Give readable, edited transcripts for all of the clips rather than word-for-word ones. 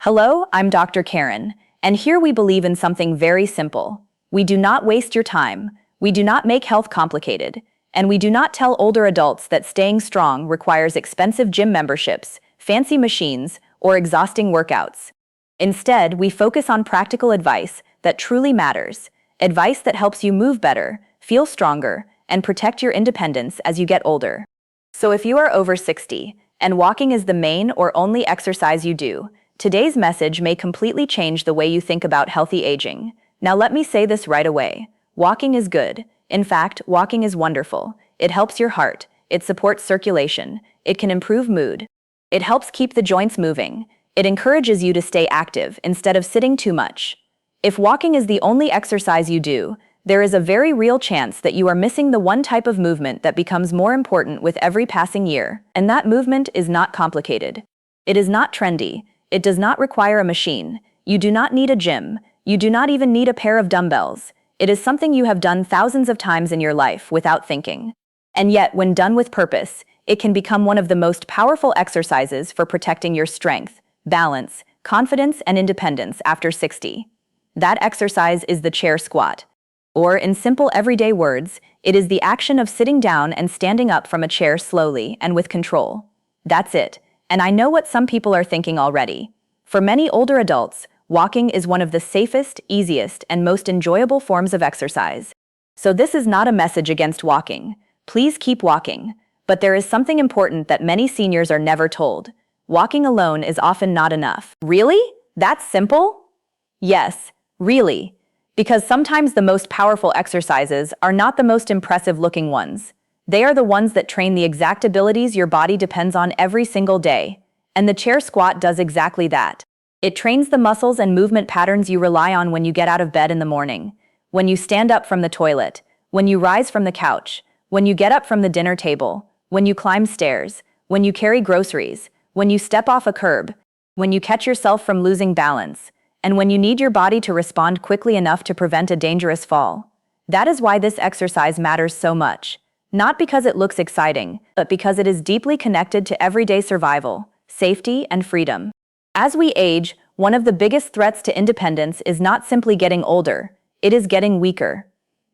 Hello, I'm Dr. Karen, and here we believe in something very simple. We do not waste your time, we do not make health complicated, and we do not tell older adults that staying strong requires expensive gym memberships, fancy machines, or exhausting workouts. Instead, we focus on practical advice that truly matters, advice that helps you move better, feel stronger, and protect your independence as you get older. So if you are over 60, and walking is the main or only exercise you do, today's message may completely change the way you think about healthy aging. Now let me say this right away. Walking is good. In fact, walking is wonderful. It helps your heart. It supports circulation. It can improve mood. It helps keep the joints moving. It encourages you to stay active instead of sitting too much. If walking is the only exercise you do, there is a very real chance that you are missing the one type of movement that becomes more important with every passing year, and that movement is not complicated. It is not trendy. It does not require a machine. You do not need a gym. You do not even need a pair of dumbbells. It is something you have done thousands of times in your life without thinking. And yet, when done with purpose, it can become one of the most powerful exercises for protecting your strength, balance, confidence, and independence after 60. That exercise is the chair squat. Or, in simple everyday words, it is the action of sitting down and standing up from a chair slowly and with control. That's it. And I know what some people are thinking already. For many older adults, walking is one of the safest, easiest, and most enjoyable forms of exercise. So this is not a message against walking. Please keep walking. But there is something important that many seniors are never told. Walking alone is often not enough. Really? That's simple? Yes, really. Because sometimes the most powerful exercises are not the most impressive-looking ones. They are the ones that train the exact abilities your body depends on every single day. And the chair squat does exactly that. It trains the muscles and movement patterns you rely on when you get out of bed in the morning, when you stand up from the toilet, when you rise from the couch, when you get up from the dinner table, when you climb stairs, when you carry groceries, when you step off a curb, when you catch yourself from losing balance, and when you need your body to respond quickly enough to prevent a dangerous fall. That is why this exercise matters so much. Not because it looks exciting, but because it is deeply connected to everyday survival, safety, and freedom. As we age, one of the biggest threats to independence is not simply getting older, it is getting weaker.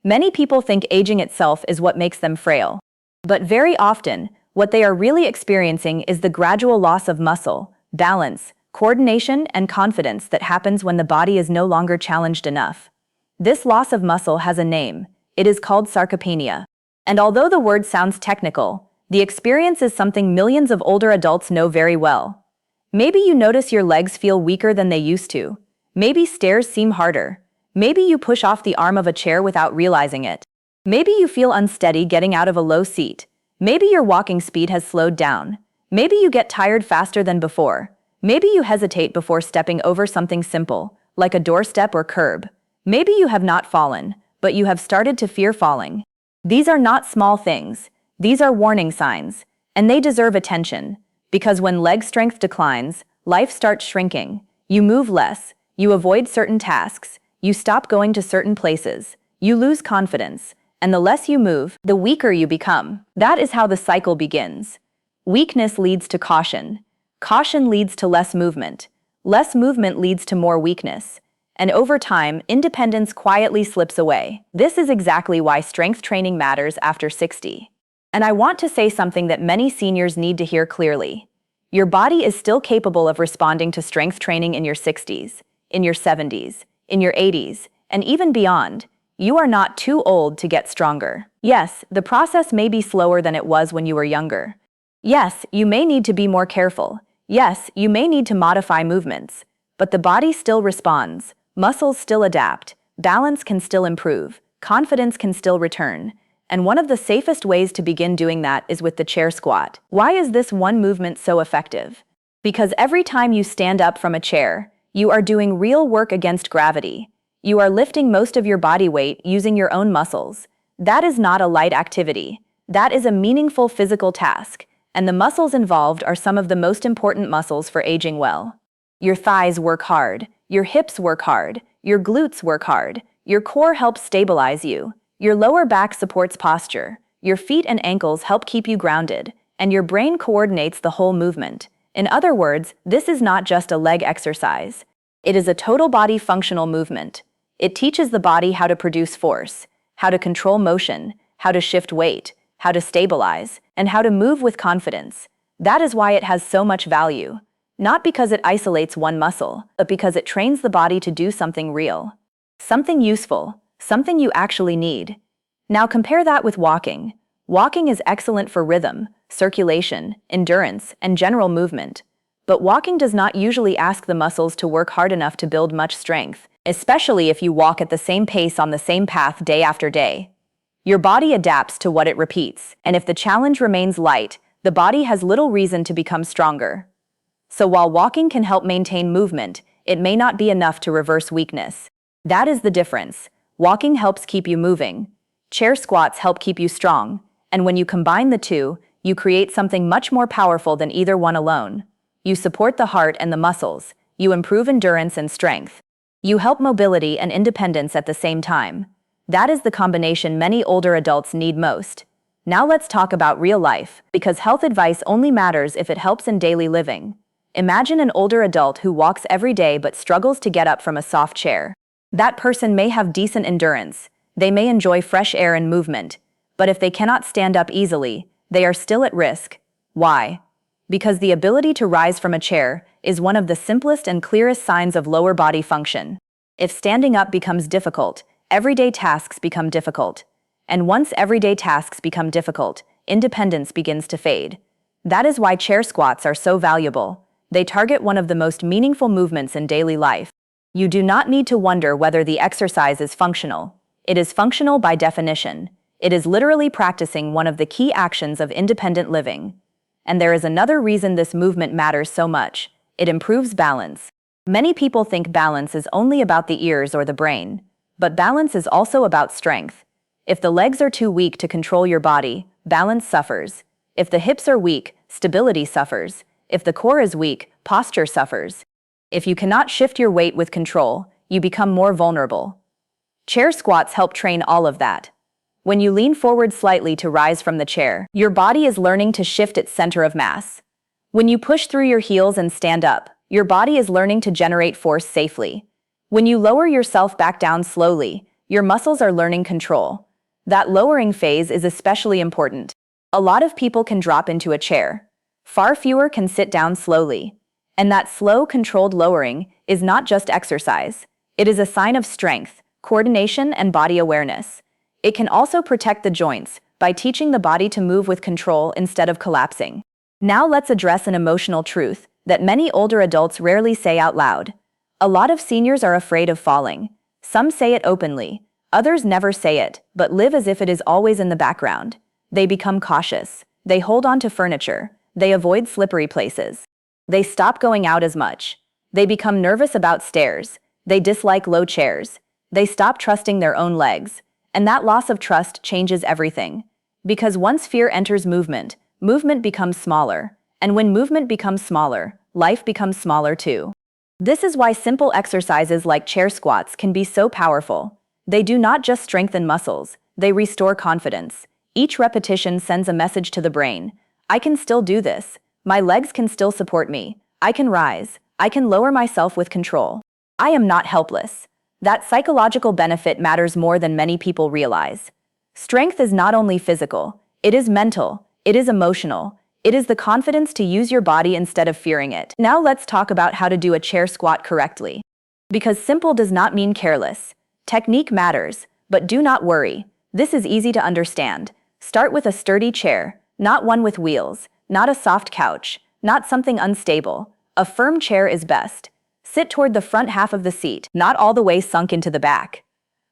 Many people think aging itself is what makes them frail. But very often, what they are really experiencing is the gradual loss of muscle, balance, coordination, and confidence that happens when the body is no longer challenged enough. This loss of muscle has a name. It is called sarcopenia. And although the word sounds technical, the experience is something millions of older adults know very well. Maybe you notice your legs feel weaker than they used to. Maybe stairs seem harder. Maybe you push off the arm of a chair without realizing it. Maybe you feel unsteady getting out of a low seat. Maybe your walking speed has slowed down. Maybe you get tired faster than before. Maybe you hesitate before stepping over something simple, like a doorstep or curb. Maybe you have not fallen, but you have started to fear falling. These are not small things. These are warning signs, and they deserve attention. Because when leg strength declines, life starts shrinking. You move less, you avoid certain tasks, you stop going to certain places, you lose confidence, and the less you move, the weaker you become. That is how the cycle begins. Weakness leads to caution. Caution leads to less movement. Less movement leads to more weakness. And over time, independence quietly slips away. This is exactly why strength training matters after 60. And I want to say something that many seniors need to hear clearly. Your body is still capable of responding to strength training in your 60s, in your 70s, in your 80s, and even beyond. You are not too old to get stronger. Yes, the process may be slower than it was when you were younger. Yes, you may need to be more careful. Yes, you may need to modify movements. But the body still responds. Muscles still adapt, balance can still improve, confidence can still return, and one of the safest ways to begin doing that is with the chair squat. Why is this one movement so effective? Because every time you stand up from a chair, you are doing real work against gravity. You are lifting most of your body weight using your own muscles. That is not a light activity. That is a meaningful physical task, and the muscles involved are some of the most important muscles for aging well. Your thighs work hard. Your hips work hard, your glutes work hard, your core helps stabilize you, your lower back supports posture, your feet and ankles help keep you grounded, and your brain coordinates the whole movement. In other words, this is not just a leg exercise. It is a total body functional movement. It teaches the body how to produce force, how to control motion, how to shift weight, how to stabilize, and how to move with confidence. That is why it has so much value. Not because it isolates one muscle, but because it trains the body to do something real. Something useful, something you actually need. Now compare that with walking. Walking is excellent for rhythm, circulation, endurance, and general movement. But walking does not usually ask the muscles to work hard enough to build much strength, especially if you walk at the same pace on the same path day after day. Your body adapts to what it repeats, and if the challenge remains light, the body has little reason to become stronger. So while walking can help maintain movement, it may not be enough to reverse weakness. That is the difference. Walking helps keep you moving. Chair squats help keep you strong, and when you combine the two, you create something much more powerful than either one alone. You support the heart and the muscles. You improve endurance and strength. You help mobility and independence at the same time. That is the combination many older adults need most. Now let's talk about real life, because health advice only matters if it helps in daily living. Imagine an older adult who walks every day but struggles to get up from a soft chair. That person may have decent endurance. They may enjoy fresh air and movement. But if they cannot stand up easily, they are still at risk. Why? Because the ability to rise from a chair is one of the simplest and clearest signs of lower body function. If standing up becomes difficult, everyday tasks become difficult. And once everyday tasks become difficult, independence begins to fade. That is why chair squats are so valuable. They target one of the most meaningful movements in daily life. You do not need to wonder whether the exercise is functional. It is functional by definition. It is literally practicing one of the key actions of independent living. And there is another reason this movement matters so much. It improves balance. Many people think balance is only about the ears or the brain. But balance is also about strength. If the legs are too weak to control your body, balance suffers. If the hips are weak, stability suffers. If the core is weak, posture suffers. If you cannot shift your weight with control, you become more vulnerable. Chair squats help train all of that. When you lean forward slightly to rise from the chair, your body is learning to shift its center of mass. When you push through your heels and stand up, your body is learning to generate force safely. When you lower yourself back down slowly, your muscles are learning control. That lowering phase is especially important. A lot of people can drop into a chair. Far fewer can sit down slowly. And that slow, controlled lowering is not just exercise. It is a sign of strength, coordination, and body awareness. It can also protect the joints by teaching the body to move with control instead of collapsing. Now let's address an emotional truth that many older adults rarely say out loud. A lot of seniors are afraid of falling. Some say it openly. Others never say it, but live as if it is always in the background. They become cautious. They hold on to furniture. They avoid slippery places. They stop going out as much. They become nervous about stairs. They dislike low chairs. They stop trusting their own legs. And that loss of trust changes everything. Because once fear enters movement, movement becomes smaller. And when movement becomes smaller, life becomes smaller too. This is why simple exercises like chair squats can be so powerful. They do not just strengthen muscles, they restore confidence. Each repetition sends a message to the brain. I can still do this. My legs can still support me. I can rise. I can lower myself with control. I am not helpless. That psychological benefit matters more than many people realize. Strength is not only physical, it is mental, it is emotional, it is the confidence to use your body instead of fearing it. Now let's talk about how to do a chair squat correctly. Because simple does not mean careless. Technique matters, but do not worry. This is easy to understand. Start with a sturdy chair, not one with wheels, not a soft couch, not something unstable. A firm chair is best. Sit toward the front half of the seat, not all the way sunk into the back.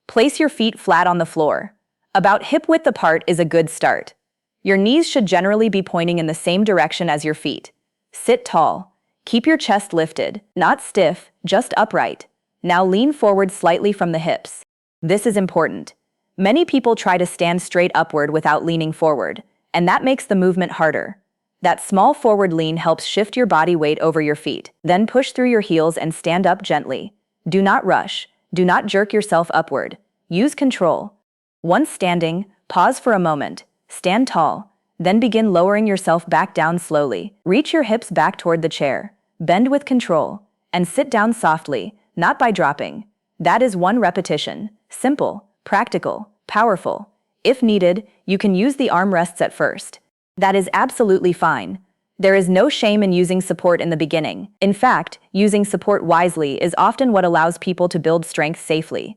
Place your feet flat on the floor. About hip-width apart is a good start. Your knees should generally be pointing in the same direction as your feet. Sit tall. Keep your chest lifted, not stiff, just upright. Now lean forward slightly from the hips. This is important. Many people try to stand straight upward without leaning forward, and that makes the movement harder. That small forward lean helps shift your body weight over your feet. Then push through your heels and stand up gently. Do not rush. Do not jerk yourself upward. Use control. Once standing, pause for a moment. Stand tall. Then begin lowering yourself back down slowly. Reach your hips back toward the chair. Bend with control. And sit down softly, not by dropping. That is one repetition. Simple, practical, powerful. If needed, you can use the armrests at first. That is absolutely fine. There is no shame in using support in the beginning. In fact, using support wisely is often what allows people to build strength safely.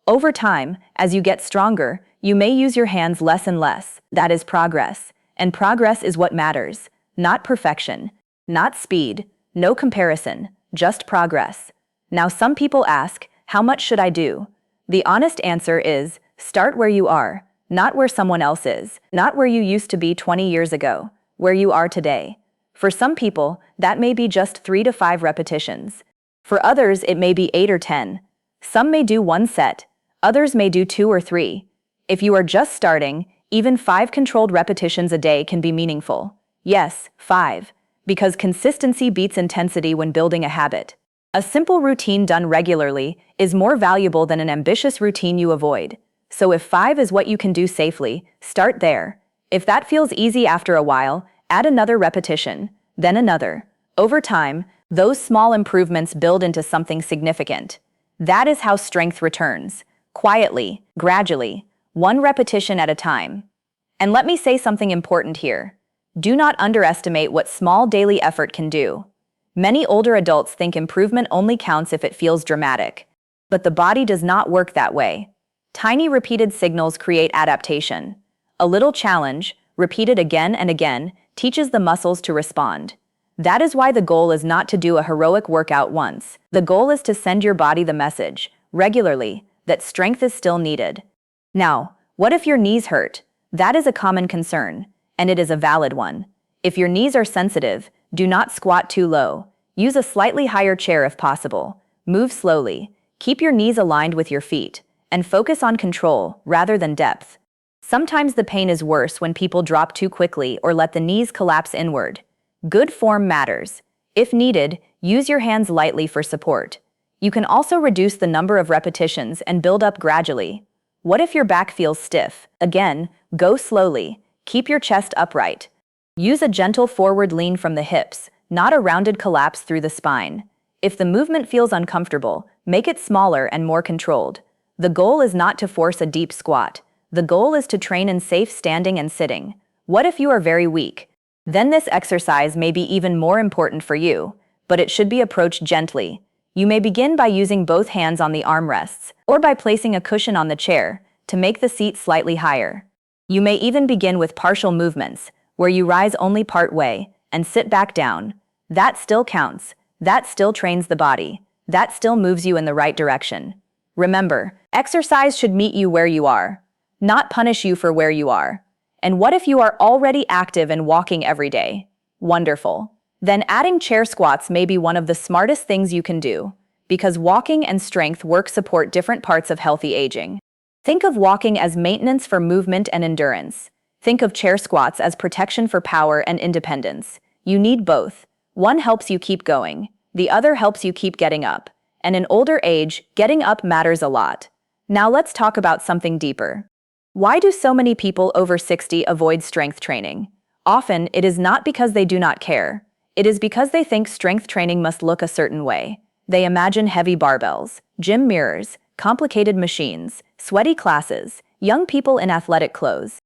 Over time, as you get stronger, you may use your hands less and less. That is progress. And progress is what matters. Not perfection. Not speed. No comparison. Just progress. Now some people ask, how much should I do? The honest answer is, start where you are, not where someone else is, not where you used to be 20 years ago, where you are today. For some people, that may be just 3 to 5 repetitions. For others, it may be 8 or 10. Some may do 1 set, others may do 2 or 3. If you are just starting, even 5 controlled repetitions a day can be meaningful. Yes, 5, because consistency beats intensity when building a habit. A simple routine done regularly is more valuable than an ambitious routine you avoid. So if 5 is what you can do safely, start there. If that feels easy after a while, add another repetition, then another. Over time, those small improvements build into something significant. That is how strength returns. Quietly, gradually, 1 repetition at a time. And let me say something important here. Do not underestimate what small daily effort can do. Many older adults think improvement only counts if it feels dramatic. But the body does not work that way. Tiny repeated signals create adaptation. A little challenge, repeated again and again, teaches the muscles to respond. That is why the goal is not to do a heroic workout once. The goal is to send your body the message, regularly, that strength is still needed. Now, what if your knees hurt? That is a common concern, and it is a valid one. If your knees are sensitive, do not squat too low. Use a slightly higher chair if possible. Move slowly. Keep your knees aligned with your feet, and focus on control rather than depth. Sometimes the pain is worse when people drop too quickly or let the knees collapse inward. Good form matters. If needed, use your hands lightly for support. You can also reduce the number of repetitions and build up gradually. What if your back feels stiff? Again, go slowly. Keep your chest upright. Use a gentle forward lean from the hips, not a rounded collapse through the spine. If the movement feels uncomfortable, make it smaller and more controlled. The goal is not to force a deep squat. The goal is to train in safe standing and sitting. What if you are very weak? Then this exercise may be even more important for you, but it should be approached gently. You may begin by using both hands on the armrests, or by placing a cushion on the chair to make the seat slightly higher. You may even begin with partial movements, where you rise only part way and sit back down. That still counts. That still trains the body. That still moves you in the right direction. Remember, exercise should meet you where you are, not punish you for where you are. And what if you are already active and walking every day? Wonderful. Then adding chair squats may be one of the smartest things you can do, because walking and strength work support different parts of healthy aging. Think of walking as maintenance for movement and endurance. Think of chair squats as protection for power and independence. You need both. One helps you keep going. The other helps you keep getting up. And in older age, getting up matters a lot. Now let's talk about something deeper. Why do so many people over 60 avoid strength training? Often, it is not because they do not care. It is because they think strength training must look a certain way. They imagine heavy barbells, gym mirrors, complicated machines, sweaty classes, young people in athletic clothes.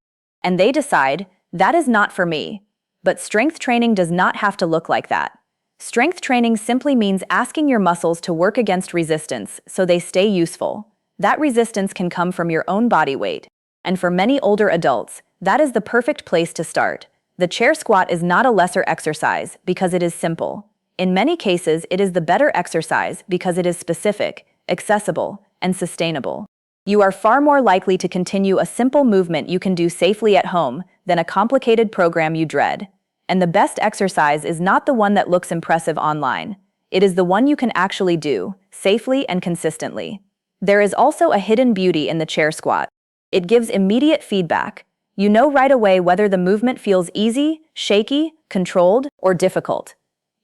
And they decide, that is not for me. But strength training does not have to look like that. Strength training simply means asking your muscles to work against resistance so they stay useful. That resistance can come from your own body weight. And for many older adults, that is the perfect place to start. The chair squat is not a lesser exercise because it is simple. In many cases, it is the better exercise because it is specific, accessible, and sustainable. You are far more likely to continue a simple movement you can do safely at home than a complicated program you dread. And the best exercise is not the one that looks impressive online. It is the one you can actually do, safely and consistently. There is also a hidden beauty in the chair squat. It gives immediate feedback. You know right away whether the movement feels easy, shaky, controlled, or difficult.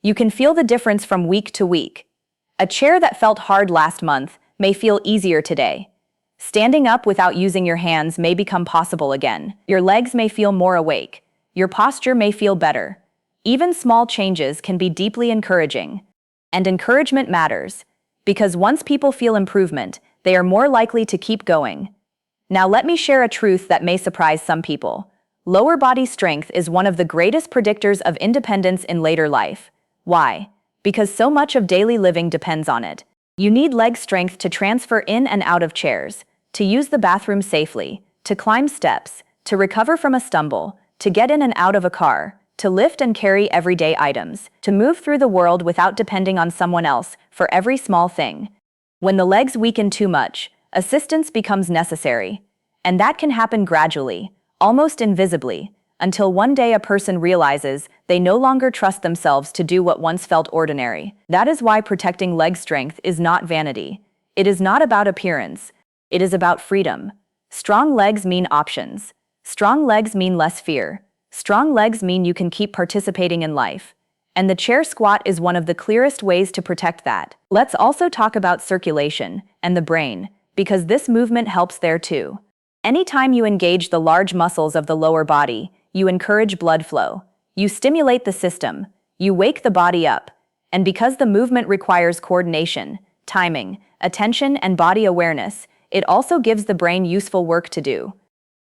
You can feel the difference from week to week. A chair that felt hard last month may feel easier today. Standing up without using your hands may become possible again. Your legs may feel more awake. Your posture may feel better. Even small changes can be deeply encouraging. And encouragement matters, because once people feel improvement, they are more likely to keep going. Now let me share a truth that may surprise some people. Lower body strength is one of the greatest predictors of independence in later life. Why? Because so much of daily living depends on it. You need leg strength to transfer in and out of chairs, to use the bathroom safely, to climb steps, to recover from a stumble, to get in and out of a car, to lift and carry everyday items, to move through the world without depending on someone else for every small thing. When the legs weaken too much, assistance becomes necessary. And that can happen gradually, almost invisibly, until one day a person realizes they no longer trust themselves to do what once felt ordinary. That is why protecting leg strength is not vanity. It is not about appearance. It is about freedom. Strong legs mean options. Strong legs mean less fear. Strong legs mean you can keep participating in life. And the chair squat is one of the clearest ways to protect that. Let's also talk about circulation and the brain, because this movement helps there too. Anytime you engage the large muscles of the lower body, you encourage blood flow. You stimulate the system. You wake the body up. And because the movement requires coordination, timing, attention, and body awareness, it also gives the brain useful work to do.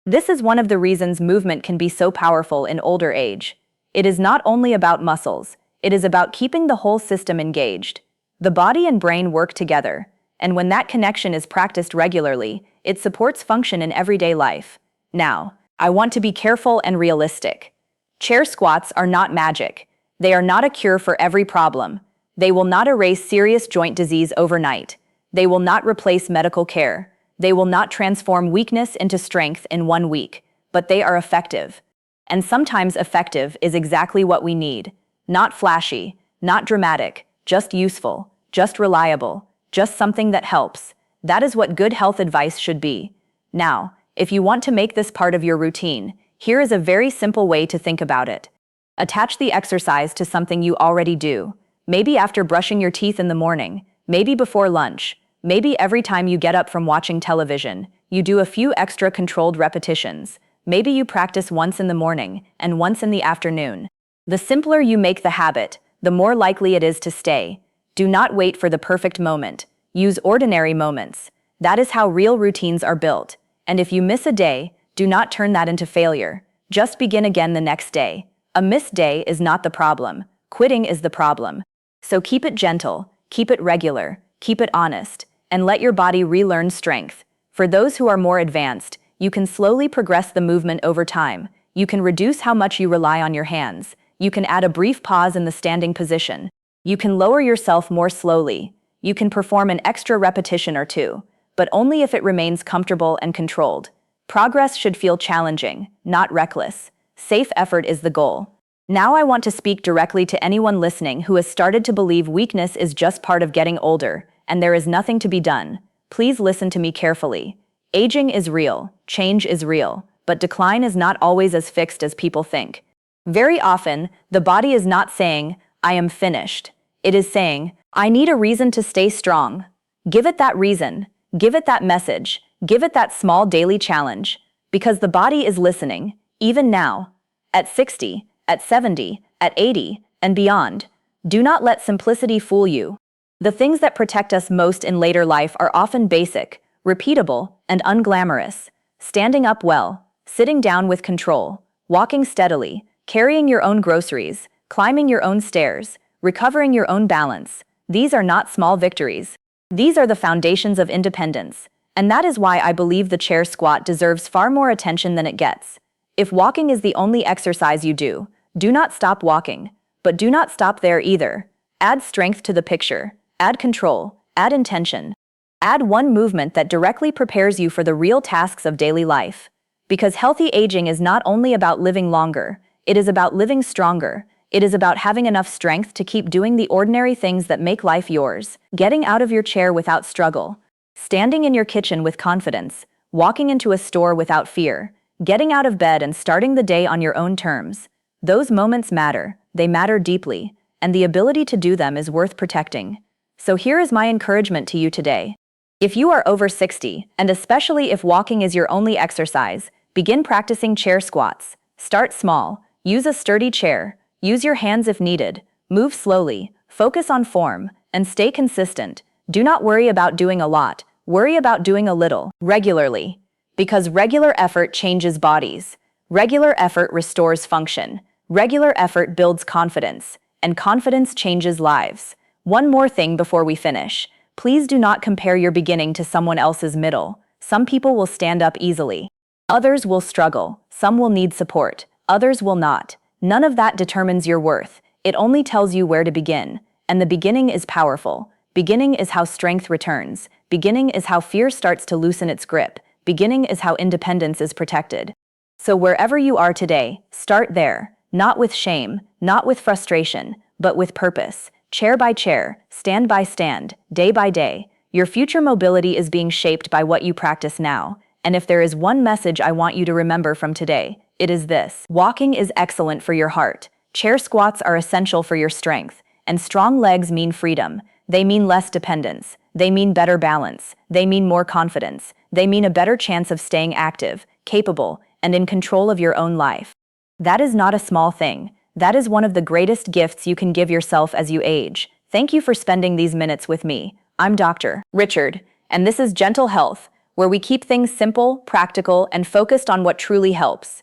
This is one of the reasons movement can be so powerful in older age. It is not only about muscles, it is about keeping the whole system engaged. The body and brain work together, and when that connection is practiced regularly, it supports function in everyday life. Now, I want to be careful and realistic. Chair squats are not magic. They are not a cure for every problem. They will not erase serious joint disease overnight. They will not replace medical care. They will not transform weakness into strength in 1 week, but they are effective. And sometimes effective is exactly what we need. Not flashy, not dramatic, just useful, just reliable, just something that helps. That is what good health advice should be. Now, if you want to make this part of your routine, here is a very simple way to think about it. Attach the exercise to something you already do. Maybe after brushing your teeth in the morning, maybe before lunch, maybe every time you get up from watching television, you do a few extra controlled repetitions. Maybe you practice once in the morning and once in the afternoon. The simpler you make the habit, the more likely it is to stay. Do not wait for the perfect moment. Use ordinary moments. That is how real routines are built. And if you miss a day, do not turn that into failure. Just begin again the next day. A missed day is not the problem. Quitting is the problem. So keep it gentle, keep it regular, keep it honest, and let your body relearn strength. For those who are more advanced, you can slowly progress the movement over time. You can reduce how much you rely on your hands. You can add a brief pause in the standing position. You can lower yourself more slowly. You can perform an extra repetition or two, but only if it remains comfortable and controlled. Progress should feel challenging, not reckless. Safe effort is the goal. Now I want to speak directly to anyone listening who has started to believe weakness is just part of getting older, and there is nothing to be done. Please listen to me carefully. Aging is real, change is real, but decline is not always as fixed as people think. Very often, the body is not saying, "I am finished." It is saying, "I need a reason to stay strong." Give it that reason. Give it that message. Give it that small daily challenge. Because the body is listening, even now. At 60, at 70, at 80, and beyond. Do not let simplicity fool you. The things that protect us most in later life are often basic, repeatable, and unglamorous. Standing up well, sitting down with control, walking steadily, carrying your own groceries, climbing your own stairs, recovering your own balance. These are not small victories. These are the foundations of independence. And that is why I believe the chair squat deserves far more attention than it gets. If walking is the only exercise you do not stop walking. But do not stop there either. Add strength to the picture. Add control. Add intention. Add one movement that directly prepares you for the real tasks of daily life. Because healthy aging is not only about living longer, it is about living stronger. It is about having enough strength to keep doing the ordinary things that make life yours. Getting out of your chair without struggle. Standing in your kitchen with confidence. Walking into a store without fear. Getting out of bed and starting the day on your own terms. Those moments matter. They matter deeply. And the ability to do them is worth protecting. So here is my encouragement to you today. If you are over 60, and especially if walking is your only exercise, begin practicing chair squats. Start small. Use a sturdy chair. Use your hands if needed. Move slowly. Focus on form. And stay consistent. Do not worry about doing a lot. Worry about doing a little, regularly. Because regular effort changes bodies. Regular effort restores function. Regular effort builds confidence. And confidence changes lives. One more thing before we finish. Please do not compare your beginning to someone else's middle. Some people will stand up easily. Others will struggle. Some will need support. Others will not. None of that determines your worth. It only tells you where to begin. And the beginning is powerful. Beginning is how strength returns. Beginning is how fear starts to loosen its grip. Beginning is how independence is protected. So wherever you are today, start there. Not with shame, not with frustration, but with purpose. Chair by chair, stand by stand, day by day. Your future mobility is being shaped by what you practice now. And if there is one message I want you to remember from today, it is this. Walking is excellent for your heart. Chair squats are essential for your strength. And strong legs mean freedom. They mean less dependence. They mean better balance. They mean more confidence. They mean a better chance of staying active, capable, and in control of your own life. That is not a small thing. That is one of the greatest gifts you can give yourself as you age. Thank you for spending these minutes with me. I'm Dr. Richard, and this is Gentle Health, where we keep things simple, practical, and focused on what truly helps.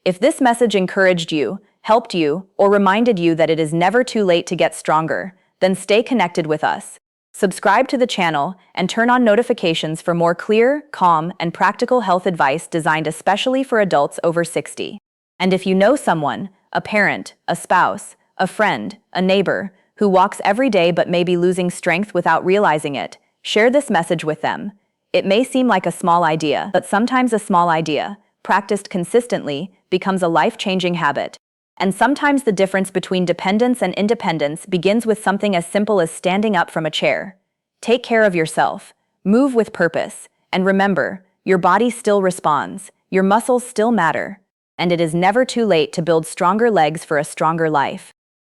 If this message encouraged you, helped you, or reminded you that it is never too late to get stronger, then stay connected with us. Subscribe to the channel and turn on notifications for more clear, calm, and practical health advice designed especially for adults over 60. And if you know someone, a parent, a spouse, a friend, a neighbor, who walks every day but may be losing strength without realizing it, share this message with them. It may seem like a small idea, but sometimes a small idea, practiced consistently, becomes a life-changing habit. And sometimes the difference between dependence and independence begins with something as simple as standing up from a chair. Take care of yourself, move with purpose, and remember, your body still responds, your muscles still matter, and it is never too late to build stronger legs for a stronger life.